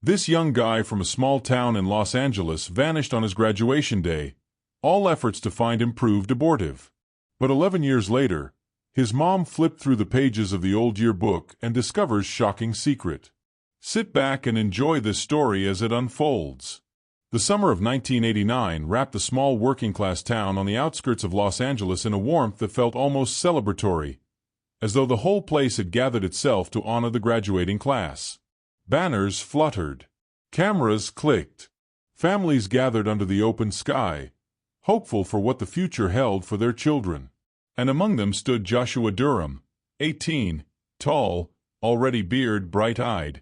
This young guy from a small town in Los Angeles vanished on his graduation day. All efforts to find him proved abortive. But 11 years later, his mom flipped through the pages of the old yearbook and discovers shocking secret. Sit back and enjoy this story as it unfolds. The summer of 1989 wrapped the small working-class town on the outskirts of Los Angeles in a warmth that felt almost celebratory, as though the whole place had gathered itself to honor the graduating class. Banners fluttered. Cameras clicked. Families gathered under the open sky, hopeful for what the future held for their children. And among them stood Joshua Durham, 18, tall, already beard bright-eyed.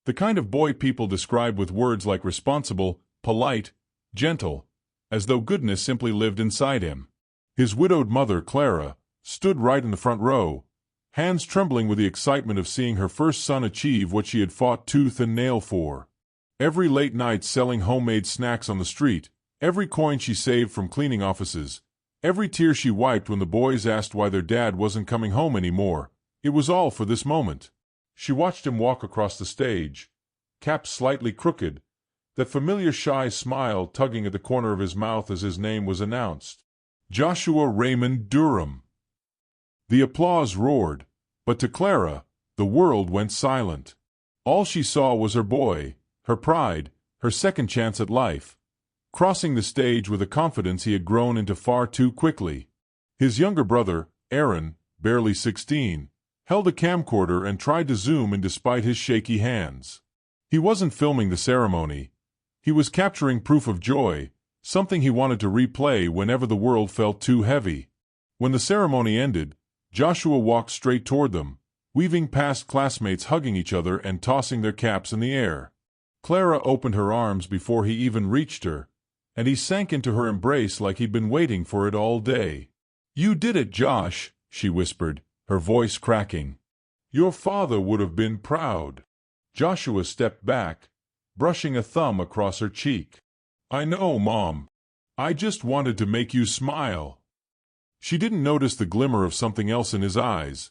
The kind of boy people describe with words like responsible, polite, gentle, as though goodness simply lived inside him. His widowed mother, Clara, stood right in the front row, hands trembling with the excitement of seeing her first son achieve what she had fought tooth and nail for. Every late night selling homemade snacks on the street, every coin she saved from cleaning offices, every tear she wiped when the boys asked why their dad wasn't coming home anymore, it was all for this moment. She watched him walk across the stage, cap slightly crooked, that familiar shy smile tugging at the corner of his mouth as his name was announced. Joshua Raymond Durham. The applause roared, but to Clara, the world went silent. All she saw was her boy, her pride, her second chance at life, crossing the stage with a confidence he had grown into far too quickly. His younger brother, Aaron, barely 16, held a camcorder and tried to zoom in despite his shaky hands. He wasn't filming the ceremony. He was capturing proof of joy, something he wanted to replay whenever the world felt too heavy. When the ceremony ended, Joshua walked straight toward them, weaving past classmates hugging each other and tossing their caps in the air. Clara opened her arms before he even reached her, and he sank into her embrace like he'd been waiting for it all day. "You did it, Josh," she whispered, her voice cracking. "Your father would have been proud." Joshua stepped back, brushing a thumb across her cheek. "I know, Mom. I just wanted to make you smile." She didn't notice the glimmer of something else in his eyes.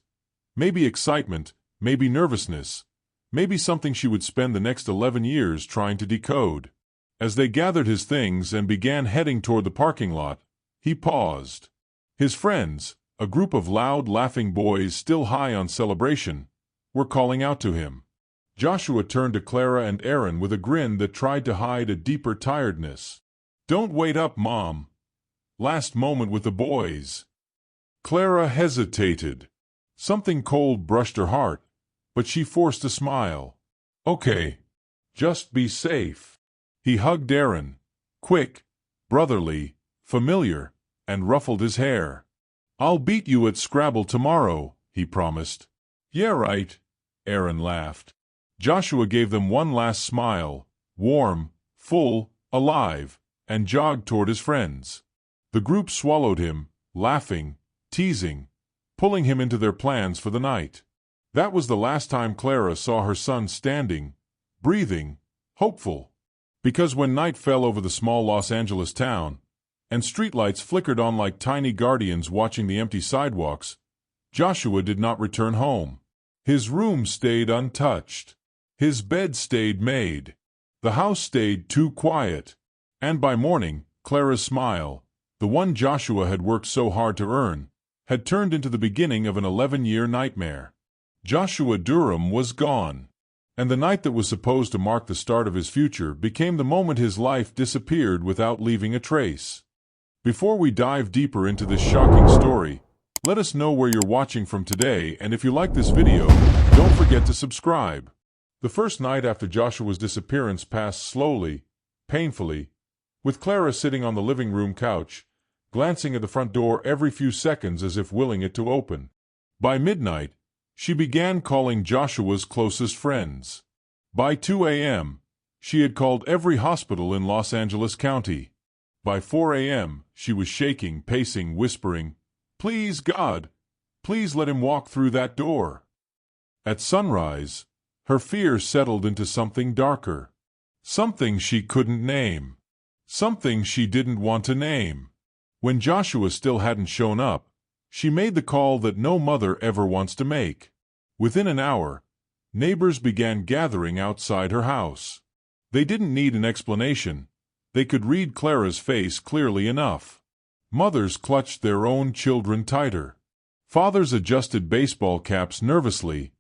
Maybe excitement, maybe nervousness, maybe something she would spend the next 11 years trying to decode. As they gathered his things and began heading toward the parking lot, he paused. His friends, a group of loud, laughing boys still high on celebration, were calling out to him. Joshua turned to Clara and Aaron with a grin that tried to hide a deeper tiredness. "Don't wait up, Mom. Last moment with the boys." Clara hesitated. Something cold brushed her heart, but she forced a smile. "Okay. Just be safe." He hugged Aaron, quick, brotherly, familiar, and ruffled his hair. "I'll beat you at Scrabble tomorrow," he promised. "Yeah, right," Aaron laughed. Joshua gave them one last smile, warm, full, alive, and jogged toward his friends. The group swallowed him, laughing, teasing, pulling him into their plans for the night. That was the last time Clara saw her son standing, breathing, hopeful. Because when night fell over the small Los Angeles town, and streetlights flickered on like tiny guardians watching the empty sidewalks, Joshua did not return home. His room stayed untouched. His bed stayed made. The house stayed too quiet. And by morning, Clara's smile, the one Joshua had worked so hard to earn, had turned into the beginning of an 11-year nightmare. Joshua Durham was gone. And the night that was supposed to mark the start of his future became the moment his life disappeared without leaving a trace. Before we dive deeper into this shocking story, let us know where you're watching from today, and if you like this video, don't forget to subscribe. The first night after Joshua's disappearance passed slowly, painfully, with Clara sitting on the living room couch, glancing at the front door every few seconds as if willing it to open. By midnight, she began calling Joshua's closest friends. By 2 a.m., she had called every hospital in Los Angeles County. By 4 a.m., she was shaking, pacing, whispering, "Please, God, please let him walk through that door." At sunrise, her fear settled into something darker. Something she couldn't name. Something she didn't want to name. When Joshua still hadn't shown up, she made the call that no mother ever wants to make. Within an hour, neighbors began gathering outside her house. They didn't need an explanation. They could read Clara's face clearly enough. Mothers clutched their own children tighter. Fathers adjusted baseball caps nervously,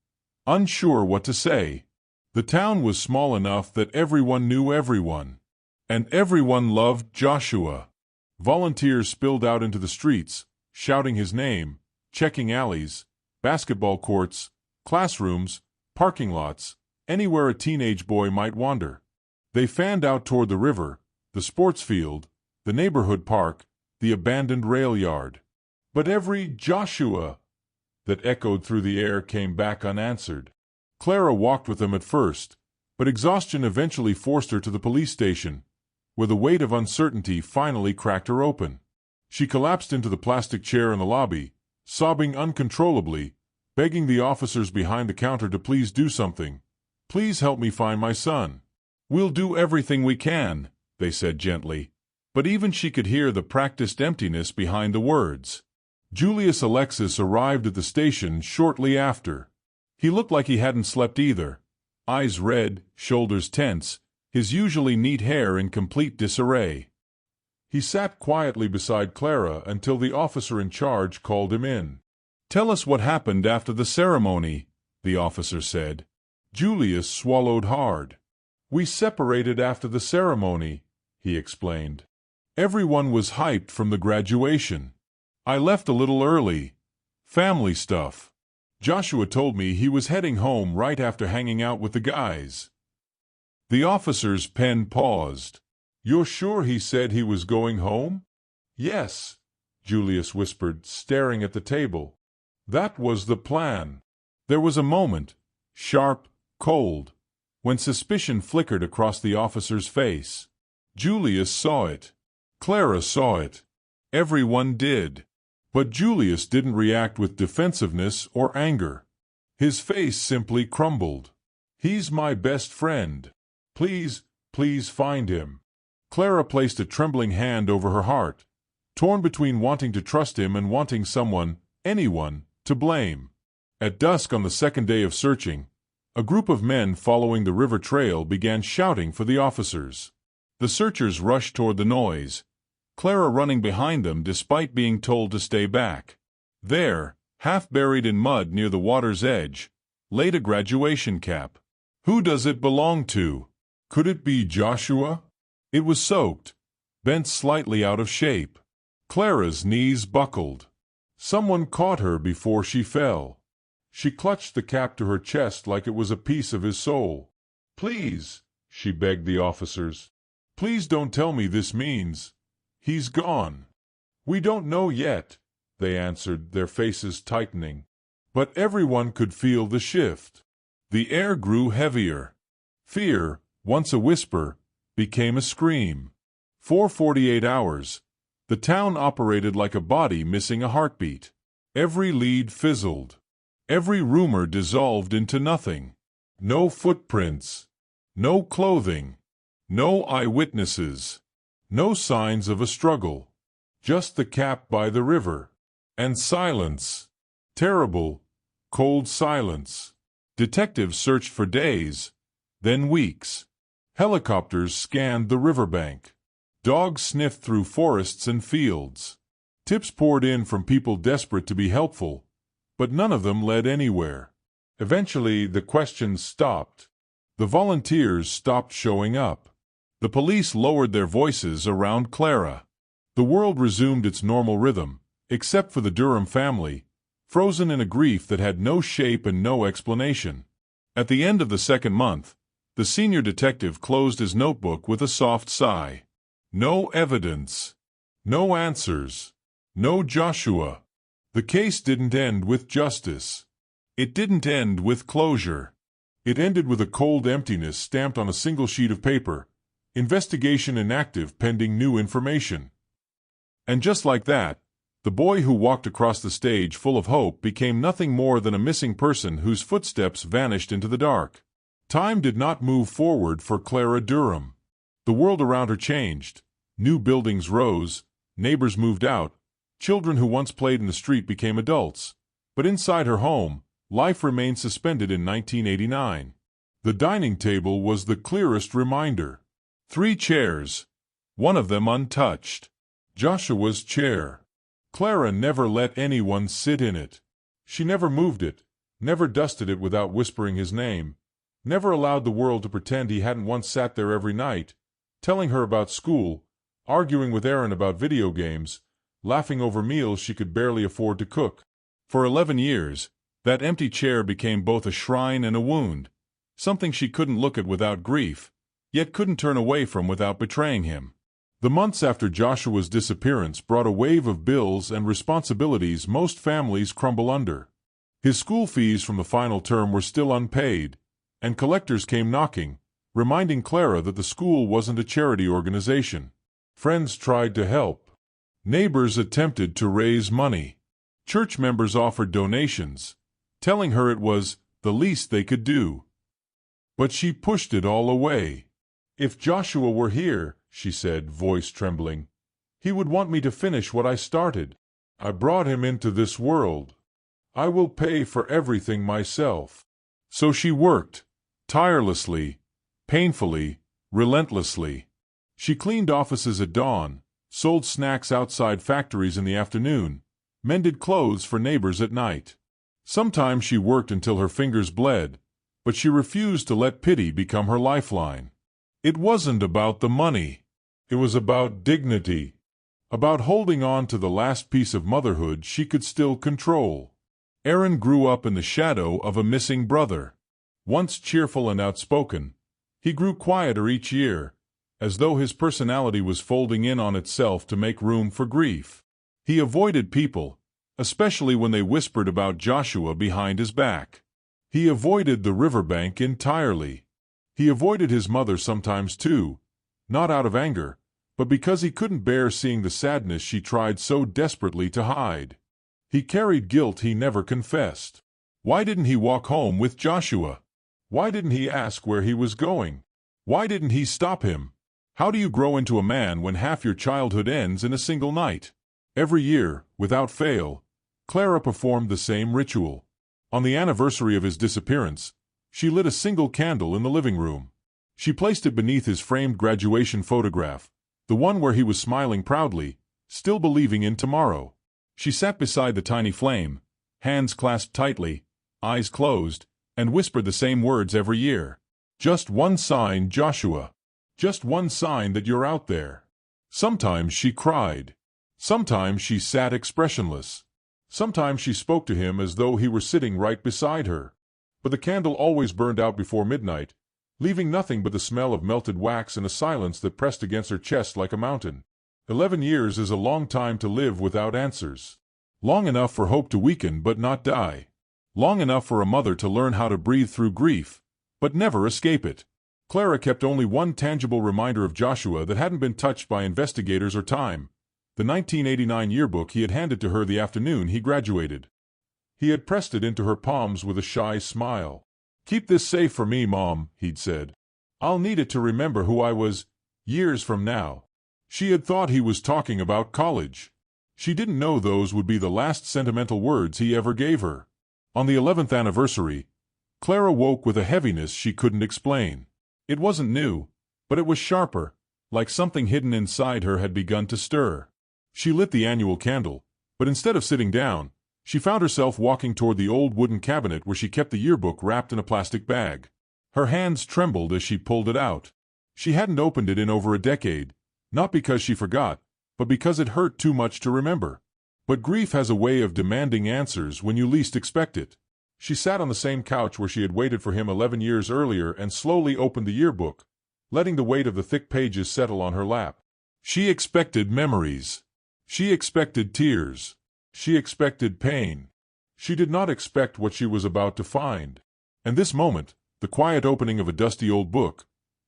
unsure what to say. The town was small enough that everyone knew everyone. And everyone loved Joshua. Volunteers spilled out into the streets, shouting his name, checking alleys, basketball courts, classrooms, parking lots, anywhere a teenage boy might wander. They fanned out toward the river, the sports field, the neighborhood park, the abandoned rail yard. But every Joshua that echoed through the air came back unanswered. Clara walked with them at first, but exhaustion eventually forced her to the police station, where the weight of uncertainty finally cracked her open. She collapsed into the plastic chair in the lobby, sobbing uncontrollably, begging the officers behind the counter to please do something. "Please help me find my son." "We'll do everything we can," they said gently. But even she could hear the practiced emptiness behind the words. Julius Alexis arrived at the station shortly after. He looked like he hadn't slept either. Eyes red, shoulders tense, his usually neat hair in complete disarray. He sat quietly beside Clara until the officer in charge called him in. "Tell us what happened after the ceremony," the officer said. Julius swallowed hard. "We separated after the ceremony," he explained. "Everyone was hyped from the graduation. I left a little early. Family stuff. Joshua told me he was heading home right after hanging out with the guys." The officer's pen paused. "You're sure he said he was going home?" "Yes," Julius whispered, staring at the table. "That was the plan." There was a moment, sharp, cold, when suspicion flickered across the officer's face. Julius saw it. Clara saw it. Everyone did. But Julius didn't react with defensiveness or anger. His face simply crumbled. "He's my best friend. Please, please find him." Clara placed a trembling hand over her heart, torn between wanting to trust him and wanting someone, anyone, to blame. At dusk on the second day of searching, a group of men following the river trail began shouting for the officers. The searchers rushed toward the noise, Clara running behind them despite being told to stay back. There, half buried in mud near the water's edge, laid a graduation cap. Who does it belong to? Could it be Joshua? It was soaked, bent slightly out of shape. Clara's knees buckled. Someone caught her before she fell. She clutched the cap to her chest like it was a piece of his soul. "Please," she begged the officers. "Please don't tell me this means he's gone." "We don't know yet," they answered, their faces tightening. But everyone could feel the shift. The air grew heavier. Fear, once a whisper, became a scream. For 48 hours, the town operated like a body missing a heartbeat. Every lead fizzled. Every rumor dissolved into nothing. No footprints. No clothing. No eyewitnesses. No signs of a struggle. Just the cap by the river. And silence. Terrible, cold silence. Detectives searched for days, then weeks. Helicopters scanned the riverbank. Dogs sniffed through forests and fields. Tips poured in from people desperate to be helpful, but none of them led anywhere. Eventually, the questions stopped. The volunteers stopped showing up. The police lowered their voices around Clara. The world resumed its normal rhythm, except for the Durham family, frozen in a grief that had no shape and no explanation. At the end of the second month, the senior detective closed his notebook with a soft sigh. No evidence. No answers. No Joshua. The case didn't end with justice. It didn't end with closure. It ended with a cold emptiness stamped on a single sheet of paper. Investigation inactive pending new information. And just like that, the boy who walked across the stage full of hope became nothing more than a missing person whose footsteps vanished into the dark. Time did not move forward for Clara Durham. The world around her changed. New buildings rose, neighbors moved out, children who once played in the street became adults. But inside her home, life remained suspended in 1989. The dining table was the clearest reminder. 3 chairs, one of them untouched. Joshua's chair. Clara never let anyone sit in it. She never moved it, never dusted it without whispering his name, never allowed the world to pretend he hadn't once sat there every night, telling her about school, arguing with Aaron about video games, laughing over meals she could barely afford to cook. For 11 years, that empty chair became both a shrine and a wound, something she couldn't look at without grief, yet couldn't turn away from without betraying him. The months after Joshua's disappearance brought a wave of bills and responsibilities most families crumble under. His school fees from the final term were still unpaid, and collectors came knocking, reminding Clara that the school wasn't a charity organization. Friends tried to help. Neighbors attempted to raise money. Church members offered donations, telling her it was the least they could do. But she pushed it all away. "If Joshua were here," she said, voice trembling, "he would want me to finish what I started. I brought him into this world. I will pay for everything myself." So she worked, tirelessly, painfully, relentlessly. She cleaned offices at dawn, sold snacks outside factories in the afternoon, mended clothes for neighbors at night. Sometimes she worked until her fingers bled, but she refused to let pity become her lifeline. It wasn't about the money. It was about dignity, about holding on to the last piece of motherhood she could still control. Aaron grew up in the shadow of a missing brother. Once cheerful and outspoken, he grew quieter each year, as though his personality was folding in on itself to make room for grief. He avoided people, especially when they whispered about Joshua behind his back. He avoided the riverbank entirely. He avoided his mother sometimes too, not out of anger, but because he couldn't bear seeing the sadness she tried so desperately to hide. He carried guilt he never confessed. Why didn't he walk home with Joshua? Why didn't he ask where he was going? Why didn't he stop him? How do you grow into a man when half your childhood ends in a single night? Every year, without fail, Clara performed the same ritual. On the anniversary of his disappearance, she lit a single candle in the living room. She placed it beneath his framed graduation photograph, the one where he was smiling proudly, still believing in tomorrow. She sat beside the tiny flame, hands clasped tightly, eyes closed, and whispered the same words every year. "Just one sign, Joshua. Just one sign that you're out there." Sometimes she cried. Sometimes she sat expressionless. Sometimes she spoke to him as though he were sitting right beside her. But the candle always burned out before midnight, leaving nothing but the smell of melted wax and a silence that pressed against her chest like a mountain. 11 years is a long time to live without answers. Long enough for hope to weaken but not die. Long enough for a mother to learn how to breathe through grief, but never escape it. Clara kept only one tangible reminder of Joshua that hadn't been touched by investigators or time: the 1989 yearbook he had handed to her the afternoon he graduated. He had pressed it into her palms with a shy smile. "Keep this safe for me, Mom," he'd said. "I'll need it to remember who I was, years from now." She had thought he was talking about college. She didn't know those would be the last sentimental words he ever gave her. On the 11th anniversary, Clara woke with a heaviness she couldn't explain. It wasn't new, but it was sharper, like something hidden inside her had begun to stir. She lit the annual candle, but instead of sitting down, she found herself walking toward the old wooden cabinet where she kept the yearbook wrapped in a plastic bag. Her hands trembled as she pulled it out. She hadn't opened it in over a decade, not because she forgot, but because it hurt too much to remember. But grief has a way of demanding answers when you least expect it. She sat on the same couch where she had waited for him 11 years earlier and slowly opened the yearbook, letting the weight of the thick pages settle on her lap. She expected memories. She expected tears. She expected pain. She did not expect what she was about to find. And this moment, the quiet opening of a dusty old book,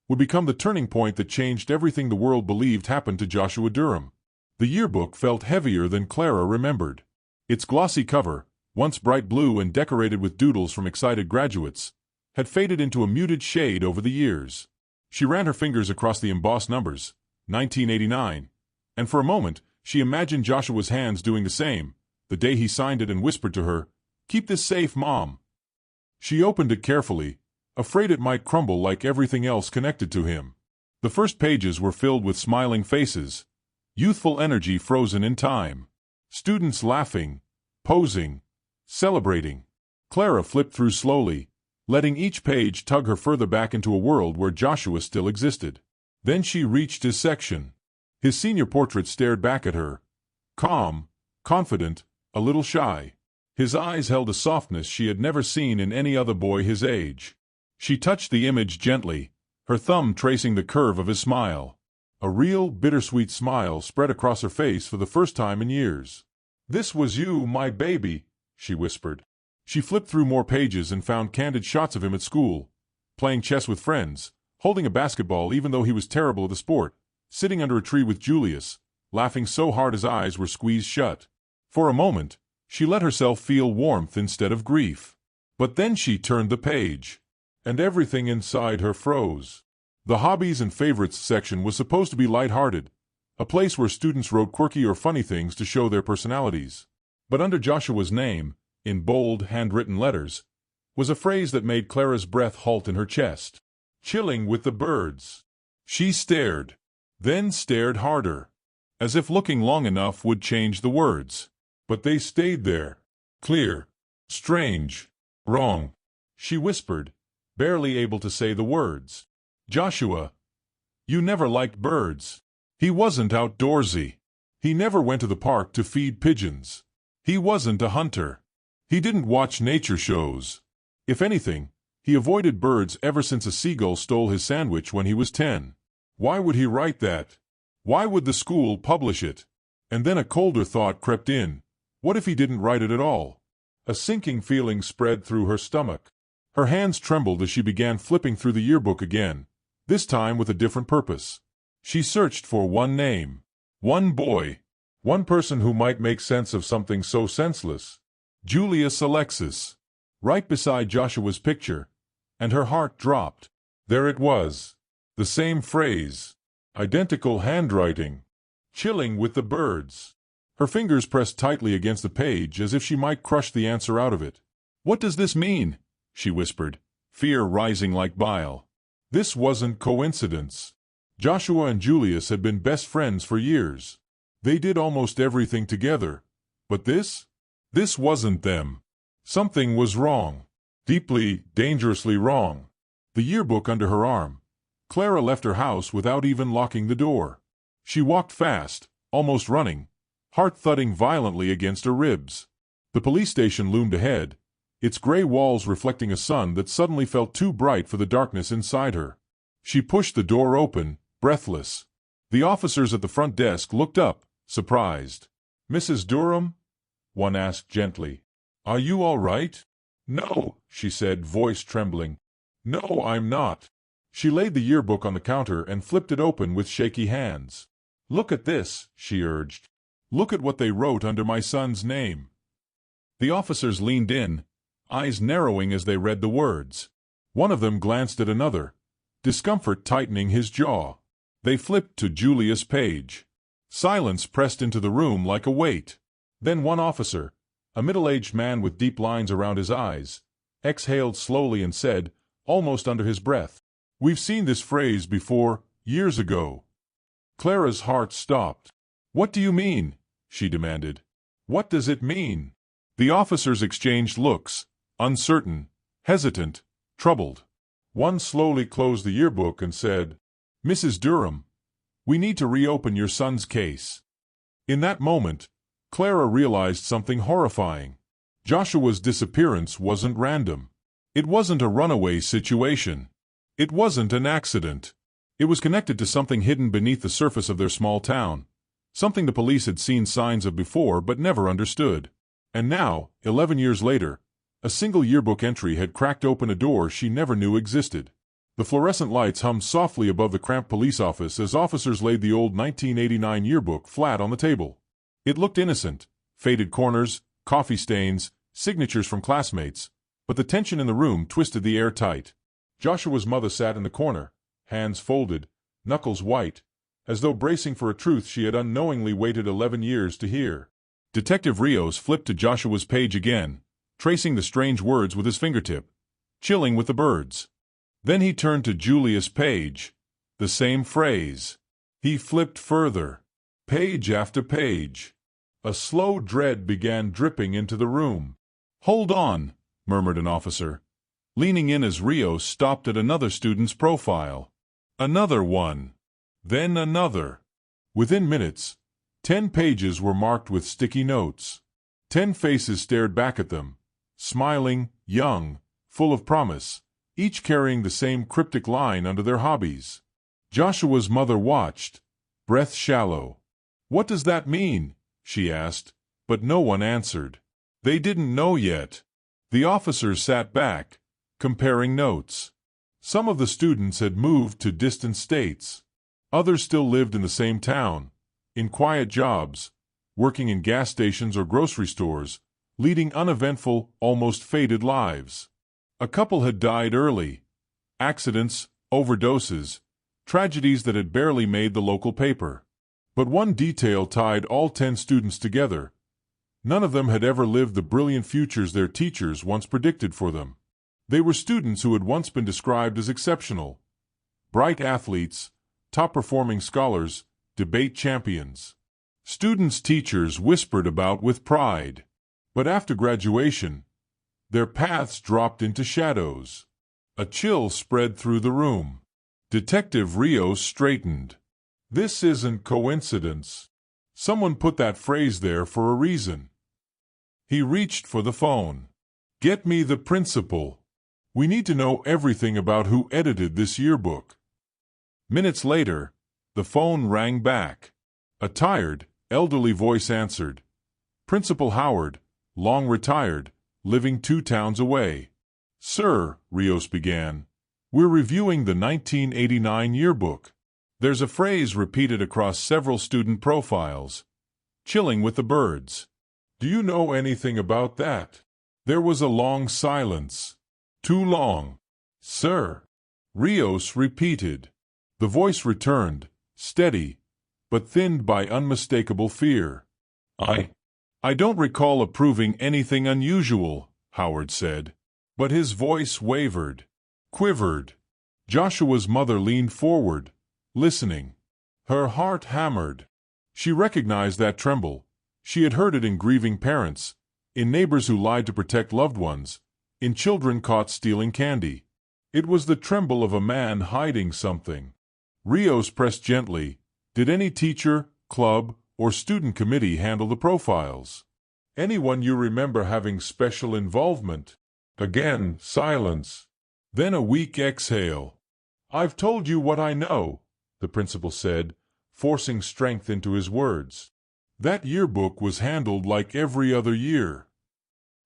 would become the turning point that changed everything the world believed happened to Joshua Durham. The yearbook felt heavier than Clara remembered. Its glossy cover, once bright blue and decorated with doodles from excited graduates, had faded into a muted shade over the years. She ran her fingers across the embossed numbers, 1989, and for a moment she imagined Joshua's hands doing the same, the day he signed it and whispered to her, "Keep this safe, Mom." She opened it carefully, afraid it might crumble like everything else connected to him. The first pages were filled with smiling faces, youthful energy frozen in time. Students laughing, posing, celebrating. Clara flipped through slowly, letting each page tug her further back into a world where Joshua still existed. Then she reached his section. His senior portrait stared back at her, calm, confident, a little shy. His eyes held a softness she had never seen in any other boy his age. She touched the image gently, her thumb tracing the curve of his smile. A real, bittersweet smile spread across her face for the first time in years. "This was you, my baby," she whispered. She flipped through more pages and found candid shots of him at school, playing chess with friends, holding a basketball even though he was terrible at the sport, sitting under a tree with Julius, laughing so hard his eyes were squeezed shut. For a moment, she let herself feel warmth instead of grief. But then she turned the page, and everything inside her froze. The hobbies and favorites section was supposed to be light-hearted, a place where students wrote quirky or funny things to show their personalities. But under Joshua's name, in bold, handwritten letters, was a phrase that made Clara's breath halt in her chest. "Chilling with the birds." She stared, then stared harder, as if looking long enough would change the words. But they stayed there, clear, strange, wrong. She whispered, barely able to say the words. "Joshua, you never liked birds." He wasn't outdoorsy. He never went to the park to feed pigeons. He wasn't a hunter. He didn't watch nature shows. If anything, he avoided birds ever since a seagull stole his sandwich when he was 10. Why would he write that? Why would the school publish it? And then a colder thought crept in. What if he didn't write it at all? A sinking feeling spread through her stomach. Her hands trembled as she began flipping through the yearbook again, this time with a different purpose. She searched for one name, one boy, one person who might make sense of something so senseless. Julius Alexis. Right beside Joshua's picture, and her heart dropped. There it was. The same phrase. Identical handwriting. Chilling with the birds. Her fingers pressed tightly against the page as if she might crush the answer out of it. "What does this mean?" she whispered, fear rising like bile. This wasn't coincidence. Joshua and Julius had been best friends for years. They did almost everything together. But this? This wasn't them. Something was wrong. Deeply, dangerously wrong. The yearbook under her arm. Clara left her house without even locking the door. She walked fast, almost running, heart thudding violently against her ribs. The police station loomed ahead, its gray walls reflecting a sun that suddenly felt too bright for the darkness inside her. She pushed the door open, breathless. The officers at the front desk looked up, surprised. "Mrs. Durham?" one asked gently. "Are you all right?" "No," she said, voice trembling. "No, I'm not." She laid the yearbook on the counter and flipped it open with shaky hands. "Look at this," she urged. "Look at what they wrote under my son's name." The officers leaned in, eyes narrowing as they read the words. One of them glanced at another, discomfort tightening his jaw. They flipped to Julius' page. Silence pressed into the room like a weight. Then one officer, a middle-aged man with deep lines around his eyes, exhaled slowly and said, almost under his breath, "We've seen this phrase before, years ago." Clara's heart stopped. "What do you mean?" she demanded. "What does it mean?" The officers exchanged looks, uncertain, hesitant, troubled. One slowly closed the yearbook and said, "Mrs. Durham, we need to reopen your son's case." In that moment, Clara realized something horrifying. Joshua's disappearance wasn't random. It wasn't a runaway situation. It wasn't an accident. It was connected to something hidden beneath the surface of their small town, something the police had seen signs of before but never understood. And now, 11 years later, a single yearbook entry had cracked open a door she never knew existed. The fluorescent lights hummed softly above the cramped police office as officers laid the old 1989 yearbook flat on the table. It looked innocent, faded corners, coffee stains, signatures from classmates, but the tension in the room twisted the air tight. Joshua's mother sat in the corner, hands folded, knuckles white, as though bracing for a truth she had unknowingly waited 11 years to hear. Detective Rios flipped to Joshua's page again, tracing the strange words with his fingertip. "Chilling with the birds." Then he turned to Julius' page. The same phrase. He flipped further. Page after page. A slow dread began dripping into the room. "Hold on," murmured an officer, leaning in as Rios stopped at another student's profile. Another one. Then another. Within minutes, 10 pages were marked with sticky notes. 10 faces stared back at them, smiling, young, full of promise, each carrying the same cryptic line under their hobbies. Joshua's mother watched, breath shallow. "What does that mean?" she asked, but no one answered. They didn't know yet. The officers sat back, comparing notes. Some of the students had moved to distant states. Others still lived in the same town, in quiet jobs, working in gas stations or grocery stores, leading uneventful, almost faded lives. A couple had died early. Accidents, overdoses, tragedies that had barely made the local paper. But one detail tied all 10 students together. None of them had ever lived the brilliant futures their teachers once predicted for them. They were students who had once been described as exceptional. Bright athletes, top-performing scholars, debate champions. Students teachers whispered about with pride. But after graduation, their paths dropped into shadows. A chill spread through the room. Detective Rios straightened. "This isn't coincidence. Someone put that phrase there for a reason." He reached for the phone. "Get me the principal. We need to know everything about who edited this yearbook." Minutes later, the phone rang back. A tired, elderly voice answered. Principal Howard, long retired, living 2 towns away. "Sir," Rios began, "we're reviewing the 1989 yearbook. There's a phrase repeated across several student profiles. Chilling with the birds. Do you know anything about that?" There was a long silence. "Too long." "Sir," Rios repeated. The voice returned, steady, but thinned by unmistakable fear. I don't recall approving anything unusual," Howard said. But his voice wavered, quivered. Joshua's mother leaned forward, listening. Her heart hammered. She recognized that tremble. She had heard it in grieving parents, in neighbors who lied to protect loved ones, in children caught stealing candy. It was the tremble of a man hiding something. Rios pressed gently. "Did any teacher, club, or student committee handle the profiles? Anyone you remember having special involvement?" Again, silence. Then a weak exhale. "I've told you what I know," the principal said, forcing strength into his words. "That yearbook was handled like every other year."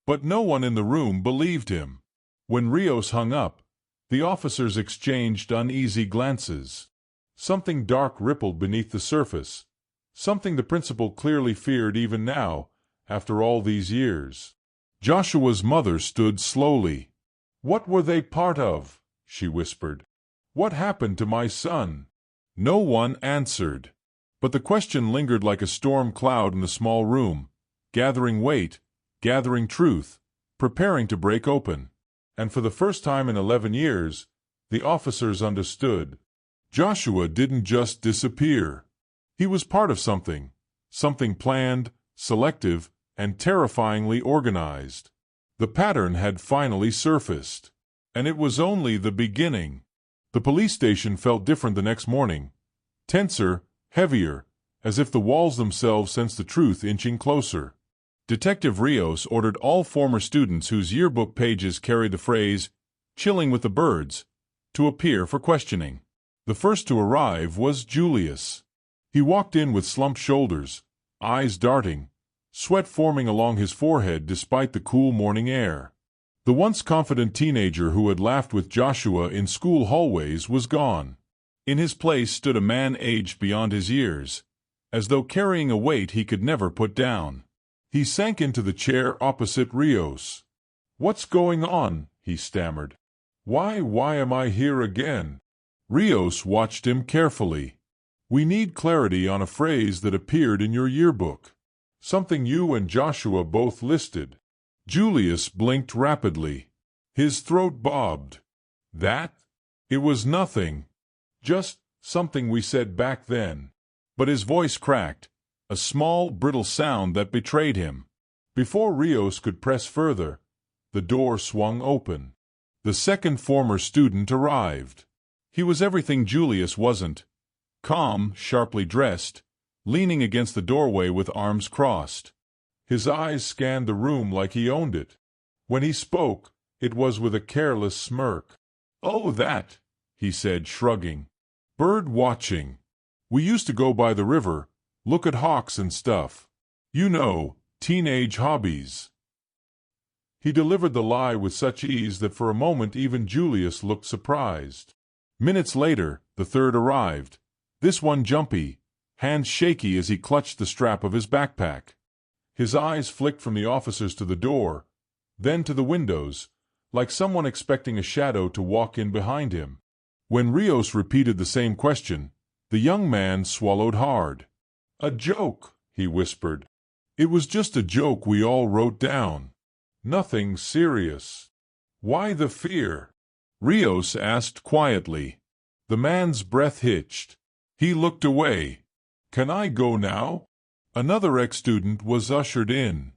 But no one in the room believed him. When Rios hung up, the officers exchanged uneasy glances. Something dark rippled beneath the surface, something the principal clearly feared even now, after all these years. Joshua's mother stood slowly. "What were they part of?" she whispered. "What happened to my son?" No one answered. But the question lingered like a storm cloud in the small room, gathering weight, gathering truth, preparing to break open. And for the first time in 11 years, the officers understood. Joshua didn't just disappear. He was part of something, something planned, selective, and terrifyingly organized. The pattern had finally surfaced. And it was only the beginning. The police station felt different the next morning. Tenser, heavier, as if the walls themselves sensed the truth inching closer. Detective Rios ordered all former students whose yearbook pages carried the phrase, "chilling with the birds," to appear for questioning. The first to arrive was Julius. He walked in with slumped shoulders, eyes darting, sweat forming along his forehead despite the cool morning air. The once confident teenager who had laughed with Joshua in school hallways was gone. In his place stood a man aged beyond his years, as though carrying a weight he could never put down. He sank into the chair opposite Rios. "What's going on?" he stammered. Why am I here again?" Rios watched him carefully. "We need clarity on a phrase that appeared in your yearbook. Something you and Joshua both listed." Julius blinked rapidly. His throat bobbed. "That? It was nothing. Just something we said back then. But his voice cracked, a small, brittle sound that betrayed him. Before Rios could press further, the door swung open. The second former student arrived. He was everything Julius wasn't. Calm, sharply dressed, leaning against the doorway with arms crossed. His eyes scanned the room like he owned it. When he spoke, it was with a careless smirk. "Oh, that," he said, shrugging. "Bird watching. We used to go by the river, look at hawks and stuff. You know, teenage hobbies." He delivered the lie with such ease that for a moment even Julius looked surprised. Minutes later, the third arrived, this one jumpy, hands shaky as he clutched the strap of his backpack. His eyes flicked from the officers to the door, then to the windows, like someone expecting a shadow to walk in behind him. When Rios repeated the same question, the young man swallowed hard. "A joke," he whispered. "It was just a joke we all wrote down. Nothing serious." "Why the fear?" Rios asked quietly. The man's breath hitched. He looked away. "Can I go now?" Another ex-student was ushered in.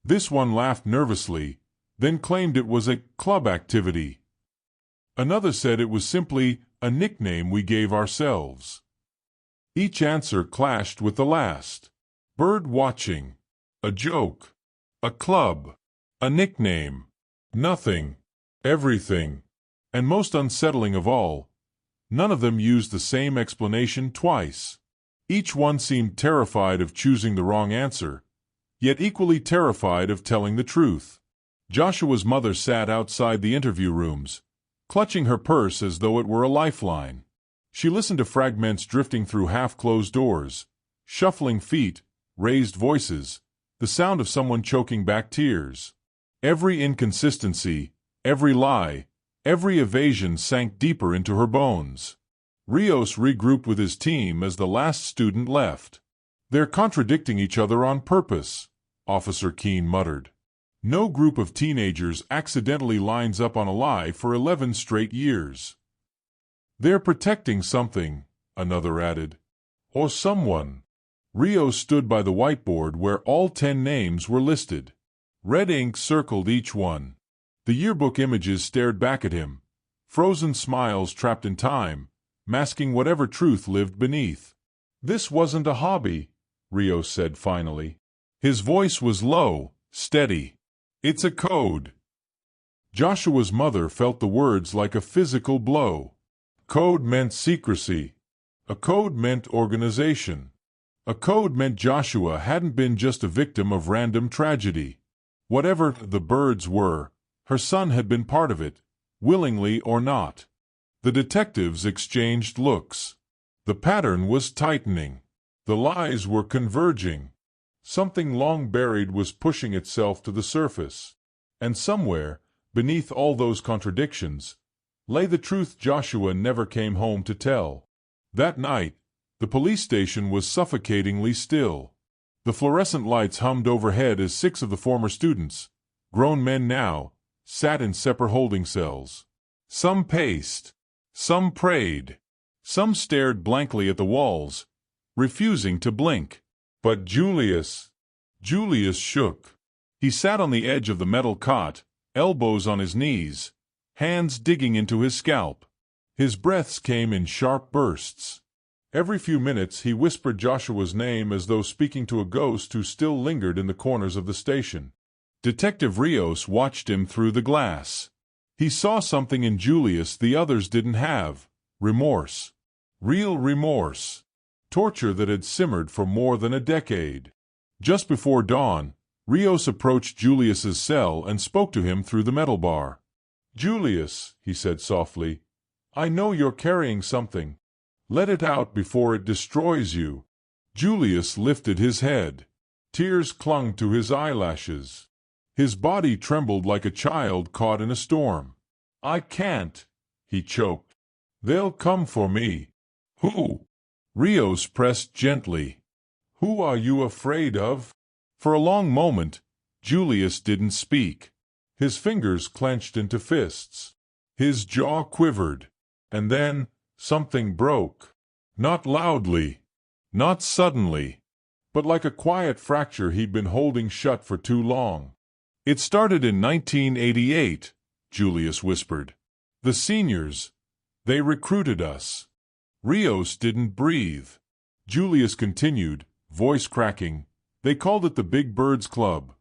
This one laughed nervously, then claimed it was a club activity. Another said it was simply a nickname we gave ourselves. Each answer clashed with the last. Bird watching. A joke. A club. A nickname. Nothing. Everything. And most unsettling of all, none of them used the same explanation twice. Each one seemed terrified of choosing the wrong answer, yet equally terrified of telling the truth. Joshua's mother sat outside the interview rooms, clutching her purse as though it were a lifeline. She listened to fragments drifting through half-closed doors, shuffling feet, raised voices, the sound of someone choking back tears. Every inconsistency, every lie, every evasion sank deeper into her bones. Rios regrouped with his team as the last student left. "They're contradicting each other on purpose," Officer Keene muttered. "No group of teenagers accidentally lines up on a lie for 11 straight years." "They're protecting something," another added. "Or someone." Rios stood by the whiteboard where all 10 names were listed. Red ink circled each one. The yearbook images stared back at him, frozen smiles trapped in time, masking whatever truth lived beneath. "This wasn't a hobby," Rios said finally. His voice was low, steady. "It's a code." Joshua's mother felt the words like a physical blow. Code meant secrecy. A code meant organization. A code meant Joshua hadn't been just a victim of random tragedy. Whatever the birds were, her son had been part of it, willingly or not. The detectives exchanged looks. The pattern was tightening. The lies were converging. Something long buried was pushing itself to the surface. And somewhere, beneath all those contradictions, lay the truth Joshua never came home to tell. That night, the police station was suffocatingly still. The fluorescent lights hummed overhead as 6 of the former students, grown men now, sat in separate holding cells. Some paced. Some prayed. Some stared blankly at the walls, refusing to blink. But Julius shook. He sat on the edge of the metal cot, elbows on his knees, hands digging into his scalp. His breaths came in sharp bursts. Every few minutes he whispered Joshua's name as though speaking to a ghost who still lingered in the corners of the station. Detective Rios watched him through the glass. He saw something in Julius the others didn't have. Remorse. Real remorse. Torture that had simmered for more than a decade. Just before dawn, Rios approached Julius's cell and spoke to him through the metal bar. "Julius," he said softly, "I know you're carrying something. Let it out before it destroys you." Julius lifted his head. Tears clung to his eyelashes. His body trembled like a child caught in a storm. "I can't," he choked. "They'll come for me." "Who?" Rios pressed gently. "Who are you afraid of?" For a long moment, Julius didn't speak. His fingers clenched into fists. His jaw quivered. And then, something broke. Not loudly, not suddenly, but like a quiet fracture he'd been holding shut for too long. It started in 1988, Julius whispered. The seniors, they recruited us. Rios didn't breathe. Julius continued, voice cracking. They called it the Big Birds Club.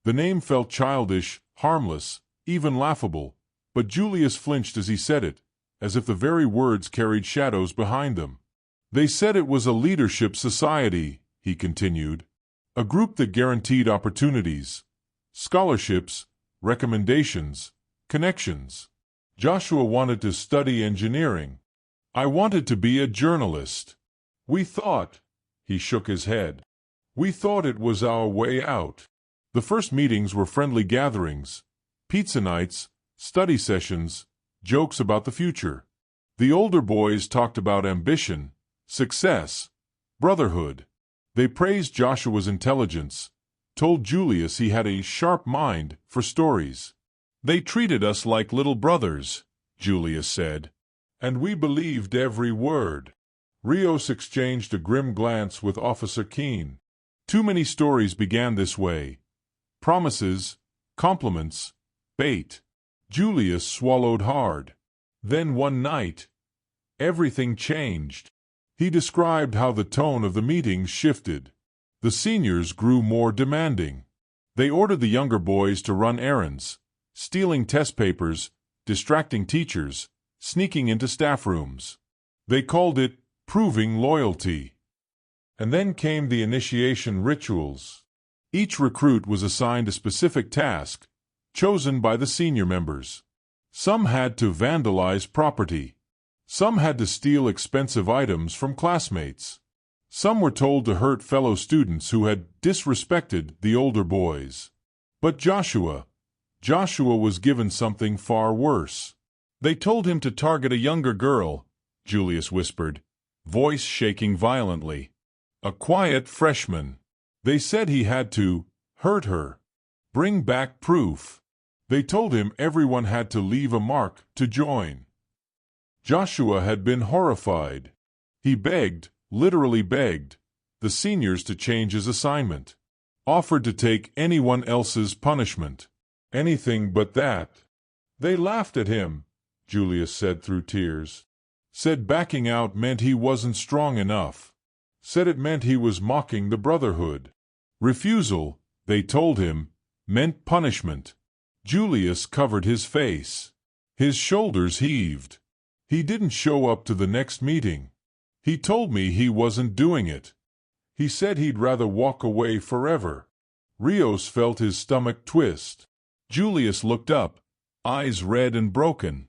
The name felt childish, harmless, even laughable, but Julius flinched as he said it, as if the very words carried shadows behind them. They said it was a leadership society, he continued, a group that guaranteed opportunities, scholarships, recommendations, connections. Joshua wanted to study engineering. I wanted to be a journalist. We thought, he shook his head, we thought it was our way out. The first meetings were friendly gatherings, pizza nights, study sessions, jokes about the future. The older boys talked about ambition, success, brotherhood. They praised Joshua's intelligence, told Julius he had a sharp mind for stories. They treated us like little brothers, Julius said, and we believed every word. Rios exchanged a grim glance with Officer Keene. Too many stories began this way. Promises, compliments, bait. Julius swallowed hard. Then one night, everything changed. He described how the tone of the meetings shifted. The seniors grew more demanding. They ordered the younger boys to run errands, stealing test papers, distracting teachers, sneaking into staff rooms. They called it proving loyalty. And then came the initiation rituals. Each recruit was assigned a specific task, chosen by the senior members. Some had to vandalize property. Some had to steal expensive items from classmates. Some were told to hurt fellow students who had disrespected the older boys. But Joshua was given something far worse. They told him to target a younger girl, Julius whispered, voice shaking violently. A quiet freshman. They said he had to hurt her, bring back proof. They told him everyone had to leave a mark to join. Joshua had been horrified. He begged, literally begged, the seniors to change his assignment. Offered to take anyone else's punishment. Anything but that. They laughed at him, Julius said through tears. Said backing out meant he wasn't strong enough. Said it meant he was mocking the brotherhood. Refusal, they told him, meant punishment. Julius covered his face. His shoulders heaved. He didn't show up to the next meeting. He told me he wasn't doing it. He said he'd rather walk away forever. Rios felt his stomach twist. Julius looked up, eyes red and broken.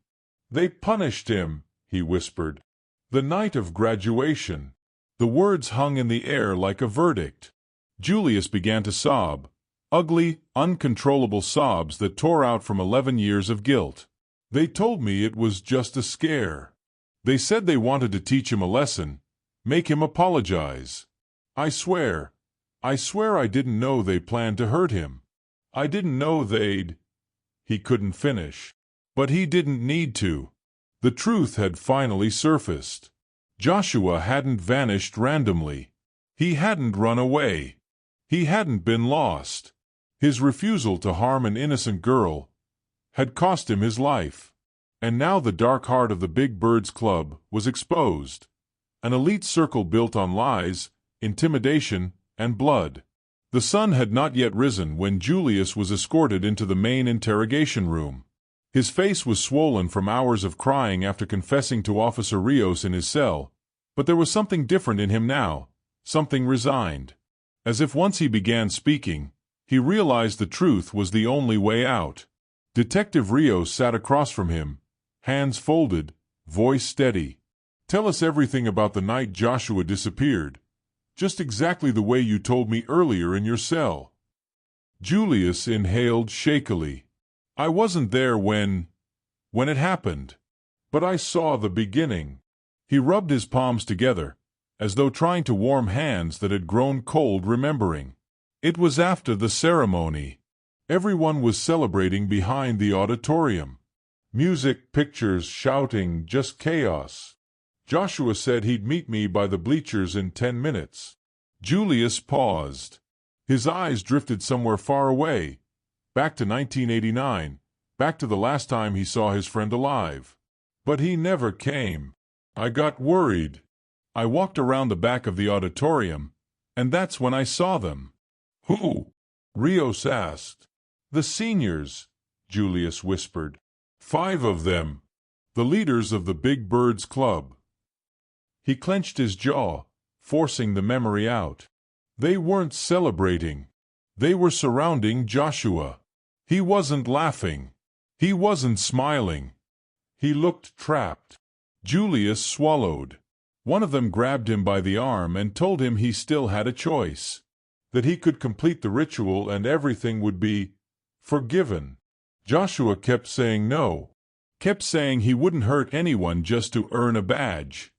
They punished him, he whispered. The night of graduation. The words hung in the air like a verdict. Julius began to sob, ugly, uncontrollable sobs that tore out from 11 years of guilt. They told me it was just a scare. They said they wanted to teach him a lesson, make him apologize. I swear I didn't know they planned to hurt him. I didn't know they'd... He couldn't finish. But he didn't need to. The truth had finally surfaced. Joshua hadn't vanished randomly. He hadn't run away. He hadn't been lost. His refusal to harm an innocent girl had cost him his life. And now the dark heart of the Big Birds Club was exposed. An elite circle built on lies, intimidation, and blood. The sun had not yet risen when Julius was escorted into the main interrogation room. His face was swollen from hours of crying after confessing to Officer Rios in his cell, but there was something different in him now, something resigned. As if once he began speaking, he realized the truth was the only way out. Detective Rios sat across from him, hands folded, voice steady. Tell us everything about the night Joshua disappeared. Just exactly the way you told me earlier in your cell. Julius inhaled shakily. I wasn't there when it happened. But I saw the beginning. He rubbed his palms together, as though trying to warm hands that had grown cold remembering. It was after the ceremony. Everyone was celebrating behind the auditorium. Music, pictures, shouting, just chaos. Joshua said he'd meet me by the bleachers in 10 minutes. Julius paused. His eyes drifted somewhere far away, back to 1989, back to the last time he saw his friend alive. But he never came. I got worried. I walked around the back of the auditorium, and that's when I saw them. Who? Rios asked. The seniors, Julius whispered. 5 of them. The leaders of the Big Birds Club. He clenched his jaw, forcing the memory out. They weren't celebrating. They were surrounding Joshua. He wasn't laughing. He wasn't smiling. He looked trapped. Julius swallowed. One of them grabbed him by the arm and told him he still had a choice, that he could complete the ritual and everything would be forgiven. Joshua kept saying no, kept saying he wouldn't hurt anyone just to earn a badge.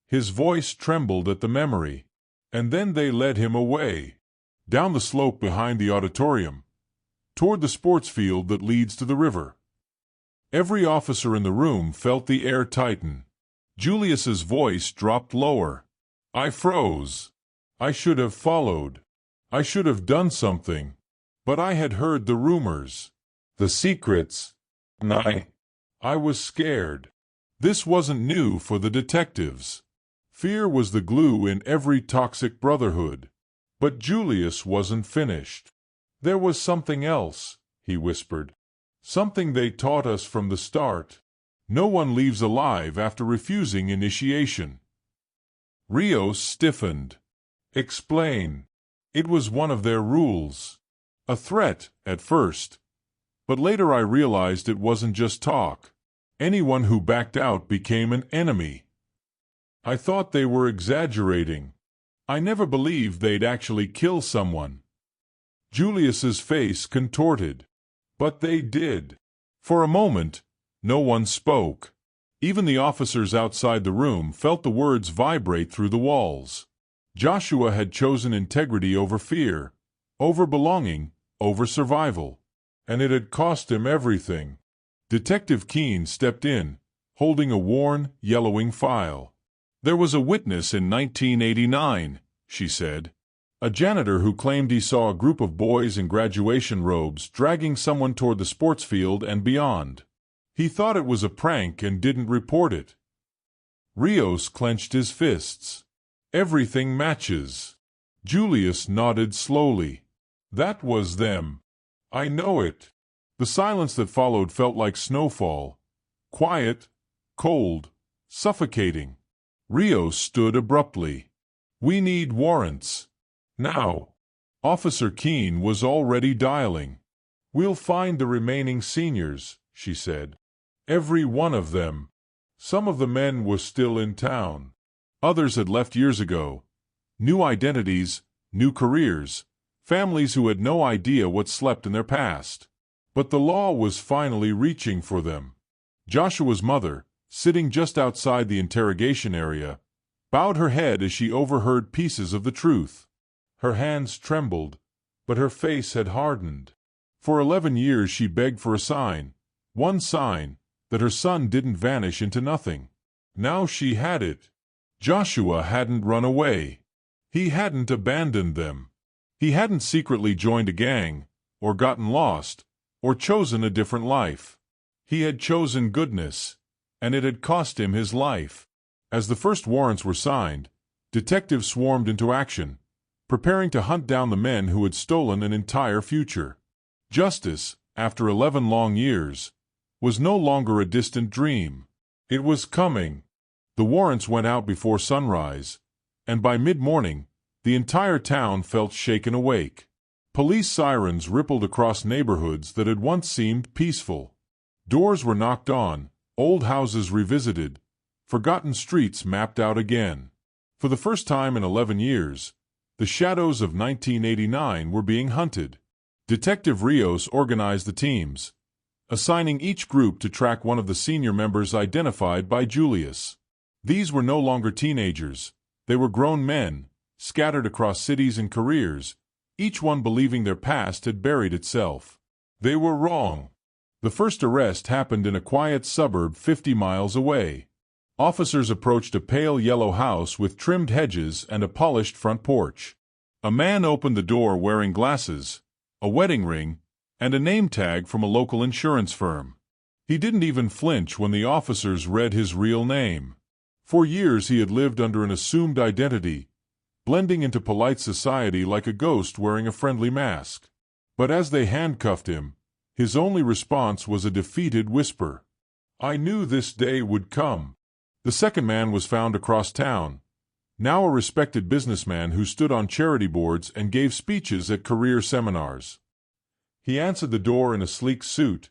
His voice trembled at the memory, and then they led him away, down the slope behind the auditorium, toward the sports field that leads to the river. Every officer in the room felt the air tighten. Julius's voice dropped lower. I froze. I should have followed. I should have done something. But I had heard the rumors, the secrets, and I was scared. This wasn't new for the detectives. Fear was the glue in every toxic brotherhood. But Julius wasn't finished. There was something else, he whispered. Something they taught us from the start. No one leaves alive after refusing initiation. Rios stiffened. Explain. It was one of their rules. A threat, at first. But later I realized it wasn't just talk. Anyone who backed out became an enemy. I thought they were exaggerating. I never believed they'd actually kill someone. Julius's face contorted. But they did. For a moment, no one spoke. Even the officers outside the room felt the words vibrate through the walls. Joshua had chosen integrity over fear, over belonging, over survival. And it had cost him everything. Detective Keene stepped in, holding a worn, yellowing file. There was a witness in 1989, she said. A janitor who claimed he saw a group of boys in graduation robes dragging someone toward the sports field and beyond. He thought it was a prank and didn't report it. Rios clenched his fists. Everything matches. Julius nodded slowly. That was them. I know it. The silence that followed felt like snowfall. Quiet, cold, suffocating. Rios stood abruptly. We need warrants. Now. Officer Keene was already dialing. We'll find the remaining seniors, she said. Every one of them. Some of the men were still in town. Others had left years ago. New identities, new careers, families who had no idea what slept in their past. But the law was finally reaching for them. Joshua's mother, sitting just outside the interrogation area, bowed her head as she overheard pieces of the truth. Her hands trembled, but her face had hardened. For 11 years she begged for a sign, one sign, that her son didn't vanish into nothing. Now she had it. Joshua hadn't run away. He hadn't abandoned them. He hadn't secretly joined a gang, or gotten lost, or chosen a different life. He had chosen goodness, and it had cost him his life. As the first warrants were signed, detectives swarmed into action, preparing to hunt down the men who had stolen an entire future. Justice, after 11 long years, was no longer a distant dream. It was coming. The warrants went out before sunrise, and by mid-morning, the entire town felt shaken awake. Police sirens rippled across neighborhoods that had once seemed peaceful. Doors were knocked on, old houses revisited, forgotten streets mapped out again. For the first time in 11 years, the shadows of 1989 were being hunted. Detective Rios organized the teams, assigning each group to track one of the senior members identified by Julius. These were no longer teenagers. They were grown men, scattered across cities and careers, each one believing their past had buried itself. They were wrong. The first arrest happened in a quiet suburb 50 miles away. Officers approached a pale yellow house with trimmed hedges and a polished front porch. A man opened the door wearing glasses, a wedding ring, and a name tag from a local insurance firm. He didn't even flinch when the officers read his real name. For years he had lived under an assumed identity, blending into polite society like a ghost wearing a friendly mask. But as they handcuffed him, his only response was a defeated whisper. "I knew this day would come." The second man was found across town, now a respected businessman who stood on charity boards and gave speeches at career seminars. He answered the door in a sleek suit,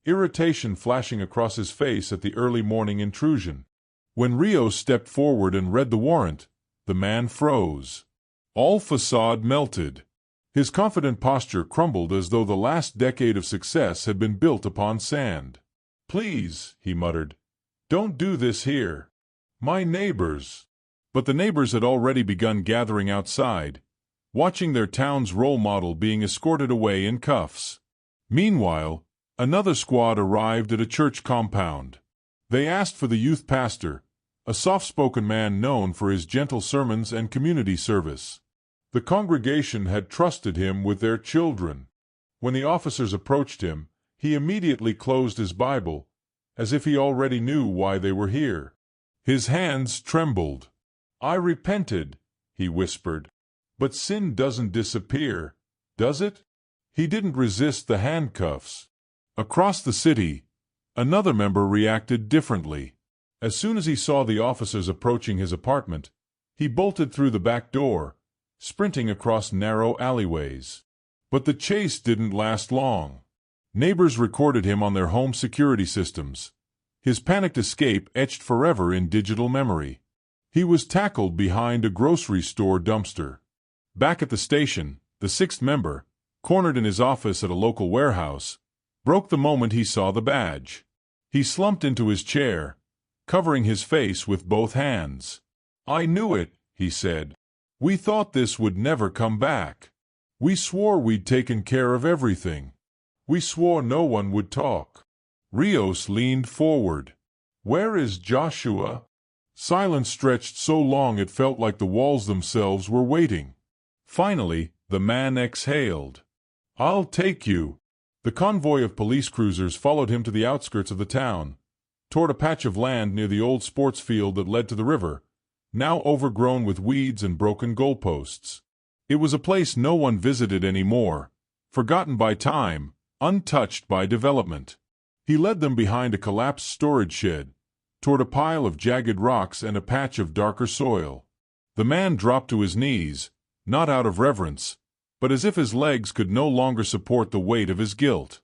irritation flashing across his face at the early morning intrusion. When Rios stepped forward and read the warrant, the man froze. All facade melted. His confident posture crumbled as though the last decade of success had been built upon sand. "Please," he muttered, "don't do this here. My neighbors." But the neighbors had already begun gathering outside, watching their town's role model being escorted away in cuffs. Meanwhile, another squad arrived at a church compound. They asked for the youth pastor, a soft-spoken man known for his gentle sermons and community service. The congregation had trusted him with their children. When the officers approached him, he immediately closed his Bible, as if he already knew why they were here. His hands trembled. "I repented," he whispered. "But sin doesn't disappear, does it?" He didn't resist the handcuffs. Across the city, another member reacted differently. As soon as he saw the officers approaching his apartment, he bolted through the back door, sprinting across narrow alleyways. But the chase didn't last long. Neighbors recorded him on their home security systems, his panicked escape etched forever in digital memory. He was tackled behind a grocery store dumpster. Back at the station, the sixth member, cornered in his office at a local warehouse, broke the moment he saw the badge. He slumped into his chair, covering his face with both hands. "I knew it," he said. "We thought this would never come back. We swore we'd taken care of everything. We swore no one would talk." Rios leaned forward. "Where is Joshua?" Silence stretched so long it felt like the walls themselves were waiting. Finally, the man exhaled. "I'll take you." The convoy of police cruisers followed him to the outskirts of the town, toward a patch of land near the old sports field that led to the river, now overgrown with weeds and broken goalposts. It was a place no one visited anymore, forgotten by time, untouched by development. He led them behind a collapsed storage shed, toward a pile of jagged rocks and a patch of darker soil. The man dropped to his knees, not out of reverence, but as if his legs could no longer support the weight of his guilt.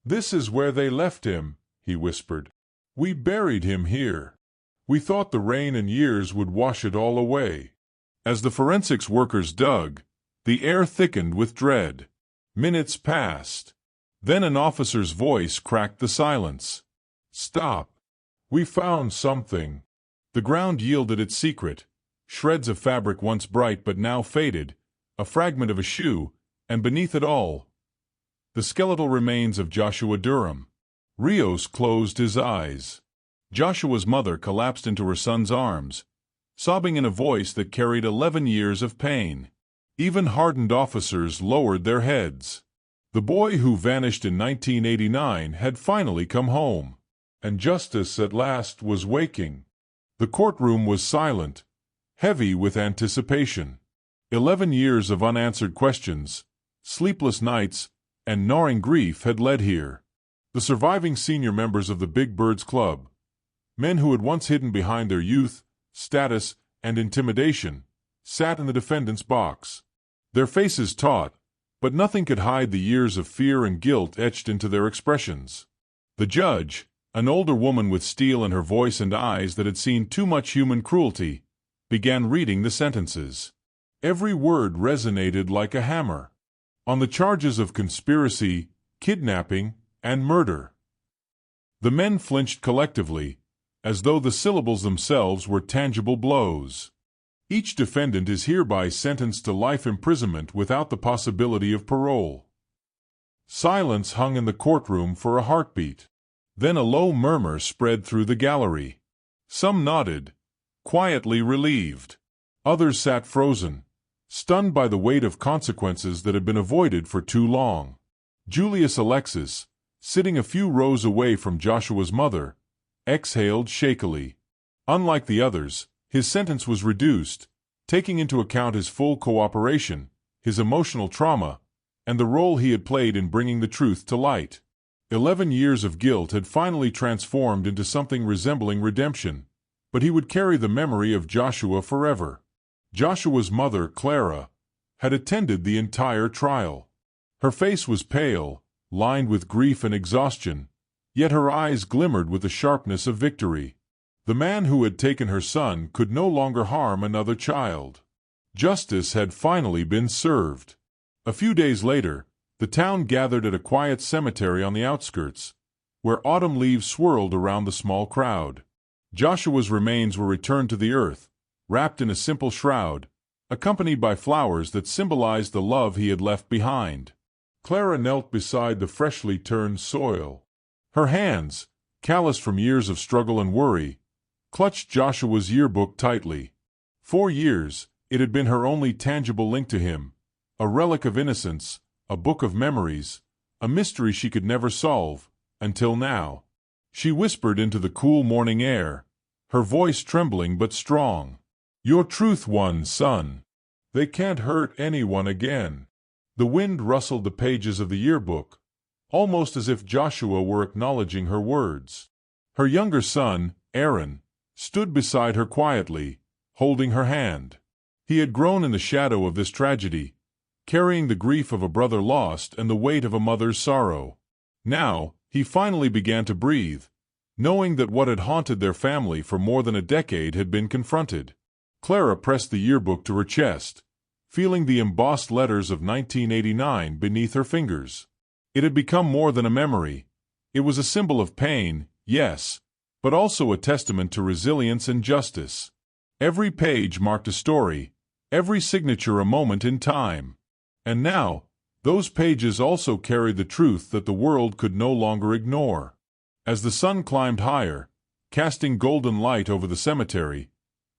"This is where they left him," he whispered. "We buried him here. We thought the rain and years would wash it all away." As the forensics workers dug, the air thickened with dread. Minutes passed. Then an officer's voice cracked the silence. "Stop. We found something." The ground yielded its secret, shreds of fabric once bright but now faded, a fragment of a shoe, and beneath it all, the skeletal remains of Joshua Durham. Rios closed his eyes. Joshua's mother collapsed into her son's arms, sobbing in a voice that carried 11 years of pain. Even hardened officers lowered their heads. The boy who vanished in 1989 had finally come home, and justice at last was waking. The courtroom was silent, heavy with anticipation. 11 years of unanswered questions, sleepless nights, and gnawing grief had led here. The surviving senior members of the Big Birds Club, men who had once hidden behind their youth, status, and intimidation, sat in the defendant's box. Their faces taut, but nothing could hide the years of fear and guilt etched into their expressions. The judge, an older woman with steel in her voice and eyes that had seen too much human cruelty, began reading the sentences. Every word resonated like a hammer. On the charges of conspiracy, kidnapping, and murder. The men flinched collectively, as though the syllables themselves were tangible blows. Each defendant is hereby sentenced to life imprisonment without the possibility of parole. Silence hung in the courtroom for a heartbeat. Then a low murmur spread through the gallery. Some nodded, quietly relieved. Others sat frozen, stunned by the weight of consequences that had been avoided for too long. Julius Alexis, sitting a few rows away from Joshua's mother, exhaled shakily. Unlike the others, his sentence was reduced, taking into account his full cooperation, his emotional trauma, and the role he had played in bringing the truth to light. 11 years of guilt had finally transformed into something resembling redemption, but he would carry the memory of Joshua forever. Joshua's mother, Clara, had attended the entire trial. Her face was pale, lined with grief and exhaustion, yet her eyes glimmered with the sharpness of victory. The man who had taken her son could no longer harm another child. Justice had finally been served. A few days later, the town gathered at a quiet cemetery on the outskirts, where autumn leaves swirled around the small crowd. Joshua's remains were returned to the earth, wrapped in a simple shroud, accompanied by flowers that symbolized the love he had left behind. Clara knelt beside the freshly turned soil. Her hands, calloused from years of struggle and worry, clutched Joshua's yearbook tightly. 4 years, it had been her only tangible link to him, a relic of innocence, a book of memories, a mystery she could never solve, until now. She whispered into the cool morning air, her voice trembling but strong. "Your truth won, son. They can't hurt anyone again." The wind rustled the pages of the yearbook, almost as if Joshua were acknowledging her words. Her younger son, Aaron, stood beside her quietly, holding her hand. He had grown in the shadow of this tragedy, carrying the grief of a brother lost and the weight of a mother's sorrow. Now, he finally began to breathe, knowing that what had haunted their family for more than a decade had been confronted. Clara pressed the yearbook to her chest, feeling the embossed letters of 1989 beneath her fingers. It had become more than a memory. It was a symbol of pain, yes, but also a testament to resilience and justice. Every page marked a story, every signature a moment in time. And now, those pages also carried the truth that the world could no longer ignore. As the sun climbed higher, casting golden light over the cemetery,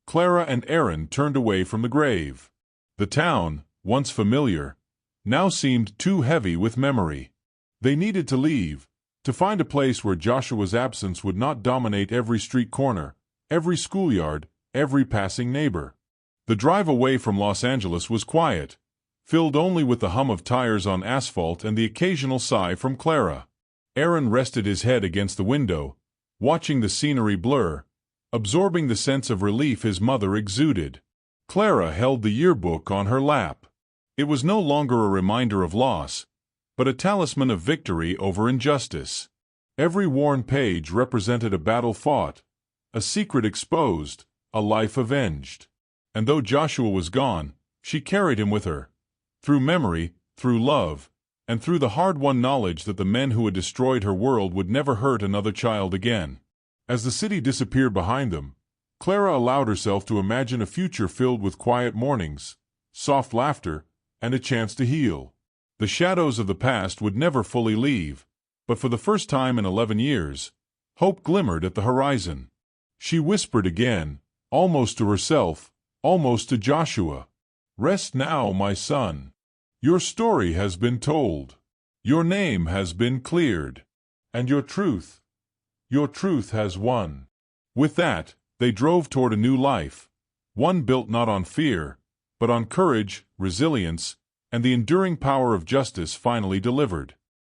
Clara and Aaron turned away from the grave. The town, once familiar, now seemed too heavy with memory. They needed to leave, to find a place where Joshua's absence would not dominate every street corner, every schoolyard, every passing neighbor. The drive away from Los Angeles was quiet, filled only with the hum of tires on asphalt and the occasional sigh from Clara. Aaron rested his head against the window, watching the scenery blur, absorbing the sense of relief his mother exuded. Clara held the yearbook on her lap. It was no longer a reminder of loss, but a talisman of victory over injustice. Every worn page represented a battle fought, a secret exposed, a life avenged. And though Joshua was gone, she carried him with her. Through memory, through love, and through the hard-won knowledge that the men who had destroyed her world would never hurt another child again. As the city disappeared behind them, Clara allowed herself to imagine a future filled with quiet mornings, soft laughter, and a chance to heal. The shadows of the past would never fully leave, but for the first time in 11 years, hope glimmered at the horizon. She whispered again, almost to herself, almost to Joshua, "Rest now, my son. Your story has been told. Your name has been cleared. And your truth has won." With that, they drove toward a new life, one built not on fear, but on courage, resilience, and the enduring power of justice finally delivered.